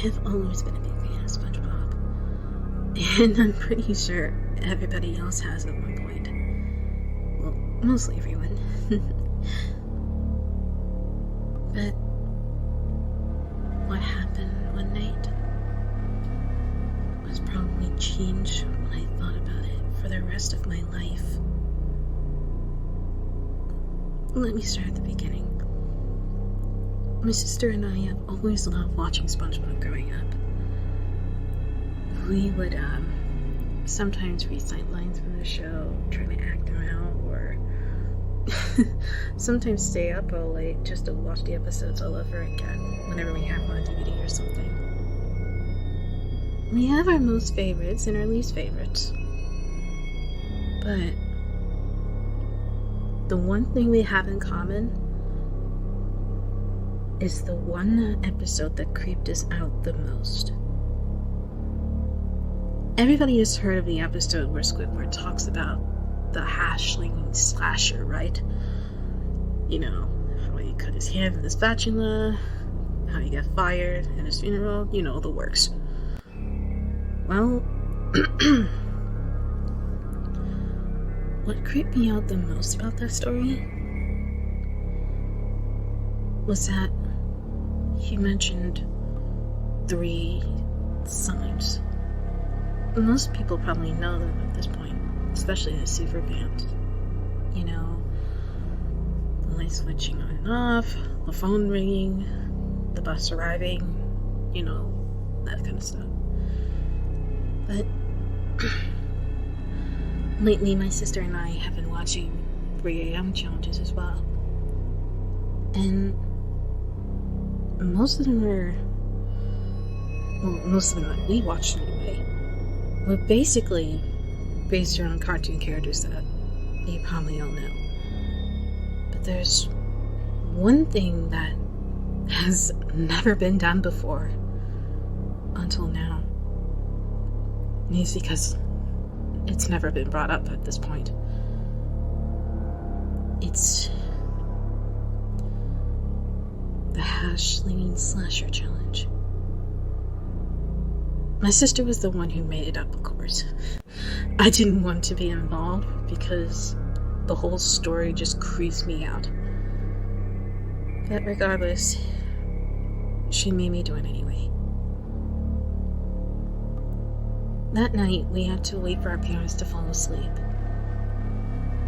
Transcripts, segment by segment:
have always been a big fan of SpongeBob, and I'm pretty sure everybody else has at one point. Well, mostly everyone. But what happened one night was probably changed when I thought about it for the rest of my life. Let me start at the beginning. My sister and I have always loved watching SpongeBob growing up. We would sometimes recite lines from the show, try to act them out, or sometimes stay up all late just to watch the episodes all over again whenever we have them on DVD or something. We have our most favorites and our least favorites. But the one thing we have in common is the one episode that creeped us out the most. Everybody has heard of the episode where Squidward talks about the Hash-Slinging slasher, right? You know, how he cut his hand with a spatula, how he got fired at his funeral, you know, the works. Well, what creeped me out the most about that story was that he mentioned 3 signs. Most people probably know them at this point, especially the super fans. You know, the light switching on and off, the phone ringing, the bus arriving, you know, that kind of stuff. But lately, my sister and I have been watching 3 a.m. challenges as well. And most of them that we watched anyway, were basically based around cartoon characters that you probably all know. But there's one thing that has never been done before until now. And it's because it's never been brought up at this point. It's the Hash-Slinging Slasher Challenge. My sister was the one who made it up, of course. I didn't want to be involved because the whole story just creeps me out. But regardless, she made me do it anyway. That night, we had to wait for our parents to fall asleep.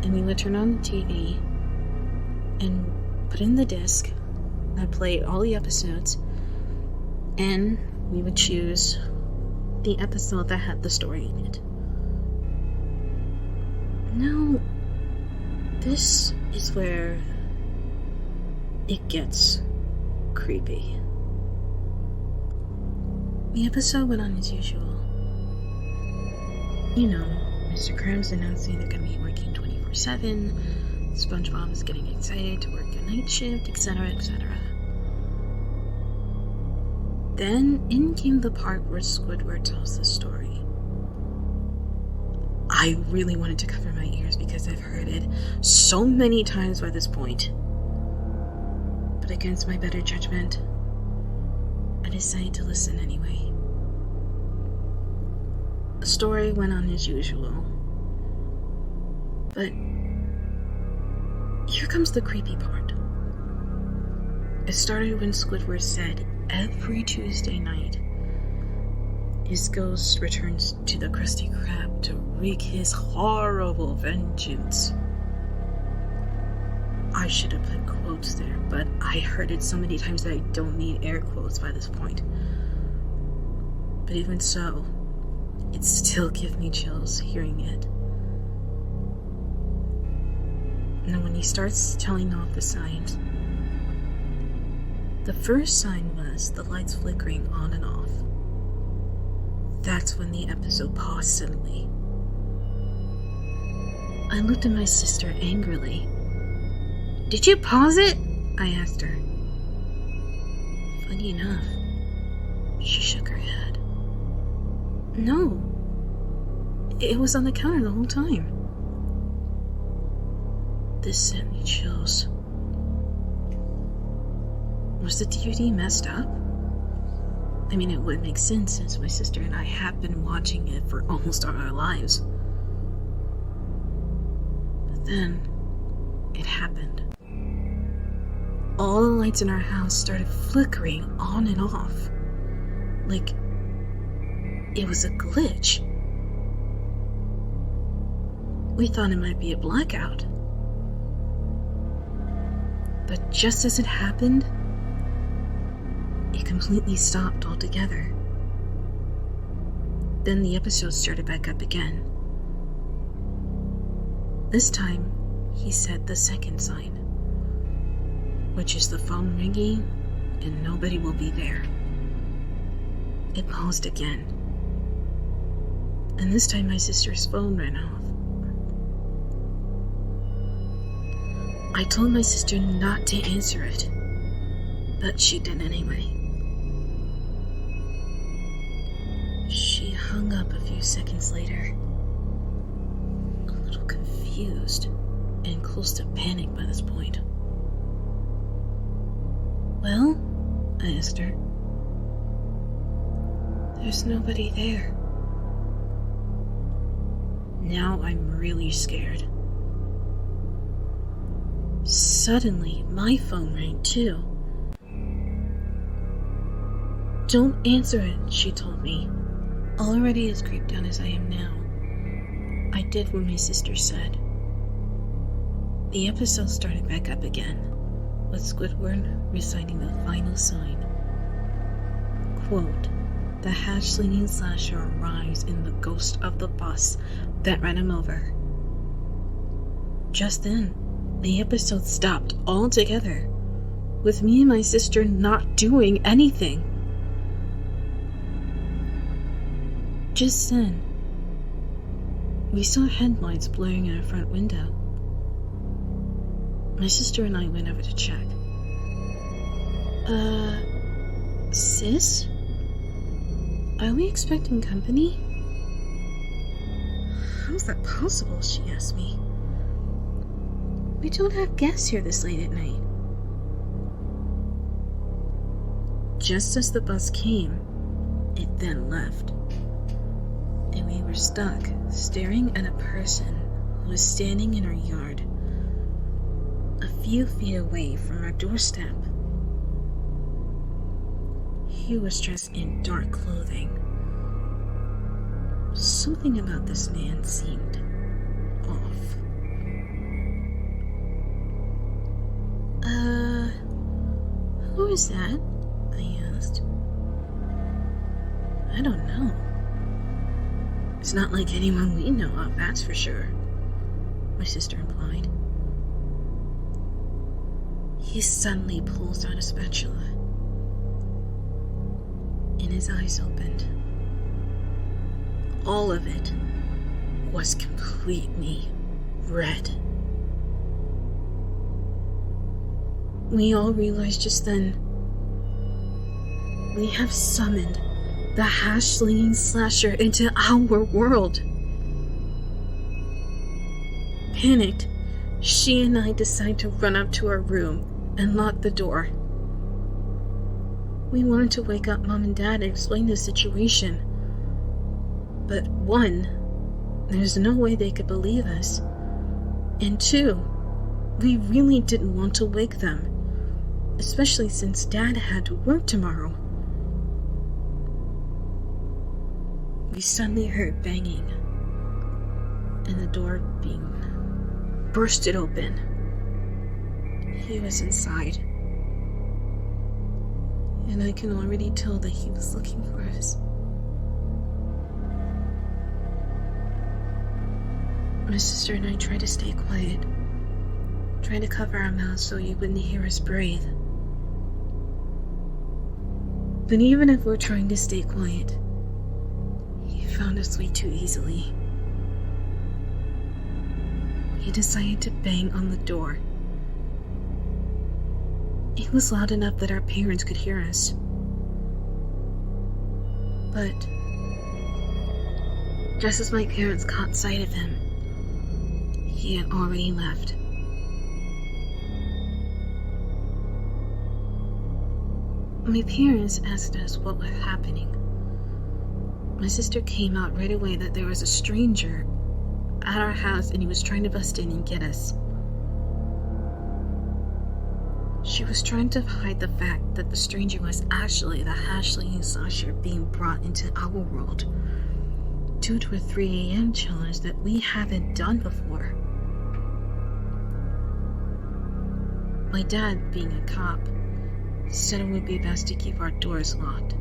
And we would turn on the TV and put in the disc that played all the episodes, and we would choose the episode that had the story in it. Now, this is where it gets creepy. The episode went on as usual. You know, Mr. Krabs announcing they're going to be working 24/7, SpongeBob is getting excited to work a night shift, etc., etc. Then in came the part where Squidward tells the story. I really wanted to cover my ears because I've heard it so many times by this point. But against my better judgment, I decided to listen anyway. The story went on as usual. But here comes the creepy part. It started when Squidward said every Tuesday night his ghost returns to the Krusty Krab to wreak his horrible vengeance. I should have put quotes there, but I heard it so many times that I don't need air quotes by this point. But even so, it still gives me chills hearing it. Now when he starts telling off the signs, the first sign was the lights flickering on and off. That's when the episode paused suddenly. I looked at my sister angrily. "Did you pause it?" I asked her. Funny enough, she shook her head. "No, it was on the counter the whole time." This sent me chills. Was the DVD messed up? I mean, it would make sense since my sister and I have been watching it for almost all our lives. But then, it happened. All the lights in our house started flickering on and off. Like, it was a glitch. We thought it might be a blackout. But just as it happened, it completely stopped altogether. Then the episode started back up again. This time, he said the second sign, which is the phone ringing and nobody will be there. It paused again. And this time my sister's phone ran off. I told my sister not to answer it, but she did anyway. She hung up a few seconds later, a little confused and close to panic by this point. Well, I asked her. There's nobody there. Now I'm really scared. Suddenly, my phone rang too. Don't answer it, she told me. Already as creeped out as I am now, I did what my sister said. The episode started back up again, with Squidward reciting the final sign. Quote, "The Hash-Slinging slasher arrives in the ghost of the bus that ran him over." Just then, the episode stopped altogether, with me and my sister not doing anything. Just then, we saw headlights blaring in our front window. My sister and I went over to check. Sis? Are we expecting company? How's that possible? She asked me. We don't have guests here this late at night. Just as the bus came, it then left. And we were stuck, staring at a person who was standing in our yard, a few feet away from our doorstep. He was dressed in dark clothing. Something about this man seemed off. Who is that? I asked. I don't know. It's not like anyone we know of, that's for sure, my sister implied. He suddenly pulls out a spatula, and his eyes opened. All of it was completely red. We all realized just then, we have summoned the Hash-Slinging slasher into our world. Panicked, she and I decide to run up to our room and lock the door. We wanted to wake up Mom and Dad and explain the situation. But one, there's no way they could believe us. And two, we really didn't want to wake them, especially since Dad had to work tomorrow. We suddenly heard banging, and the door being bursted open. He was inside, and I can already tell that he was looking for us. My sister and I tried to stay quiet, trying to cover our mouths so you wouldn't hear us breathe. But even if we're trying to stay quiet, he found us way too easily. He decided to bang on the door. It was loud enough that our parents could hear us. But just as my parents caught sight of him, he had already left. My parents asked us what was happening. My sister came out right away that there was a stranger at our house and he was trying to bust in and get us. She was trying to hide the fact that the stranger was actually the Hash-Slinging slasher being brought into our world due to a 3 a.m. challenge that we haven't done before. My dad, being a cop, said it would be best to keep our doors locked.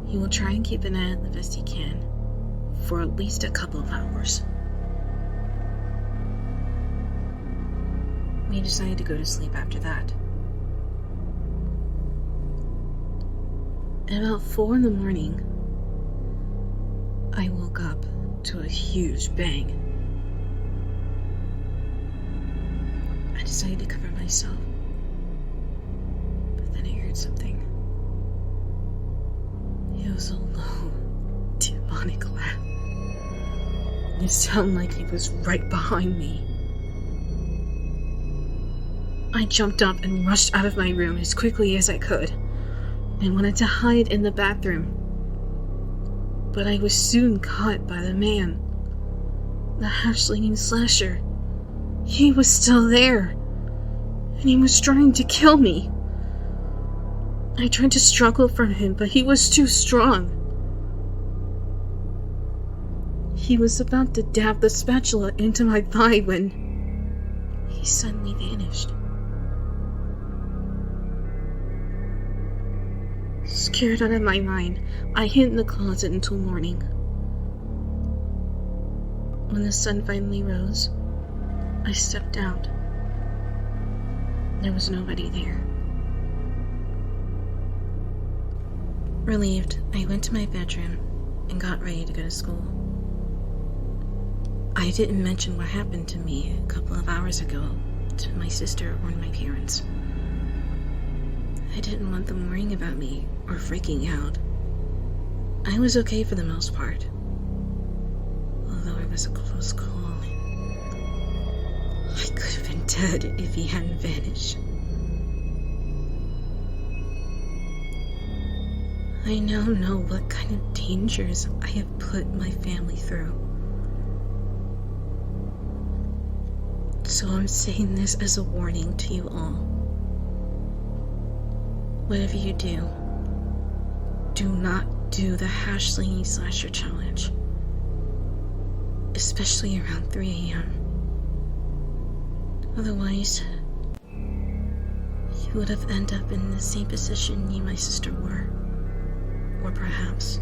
He will try and keep an eye on the best he can for at least a couple of hours. We decided to go to sleep after that. At about 4 in the morning, I woke up to a huge bang. I decided to cover myself, but then I heard something. It was a low, demonic laugh. It sounded like it was right behind me. I jumped up and rushed out of my room as quickly as I could and wanted to hide in the bathroom. But I was soon caught by the man, the Hash-Slinging slasher. He was still there, and he was trying to kill me. I tried to struggle from him, but he was too strong. He was about to dab the spatula into my thigh when he suddenly vanished. Scared out of my mind, I hid in the closet until morning. When the sun finally rose, I stepped out. There was nobody there. Relieved, I went to my bedroom and got ready to go to school. I didn't mention what happened to me a couple of hours ago to my sister or my parents. I didn't want them worrying about me or freaking out. I was okay for the most part, although it was a close call. I could have been dead if he hadn't vanished. I now know what kind of dangers I have put my family through. So I'm saying this as a warning to you all. Whatever you do not do the Hash-Slinging slasher challenge. Especially around 3 a.m. Otherwise, you would have ended up in the same position you and my sister were. Or perhaps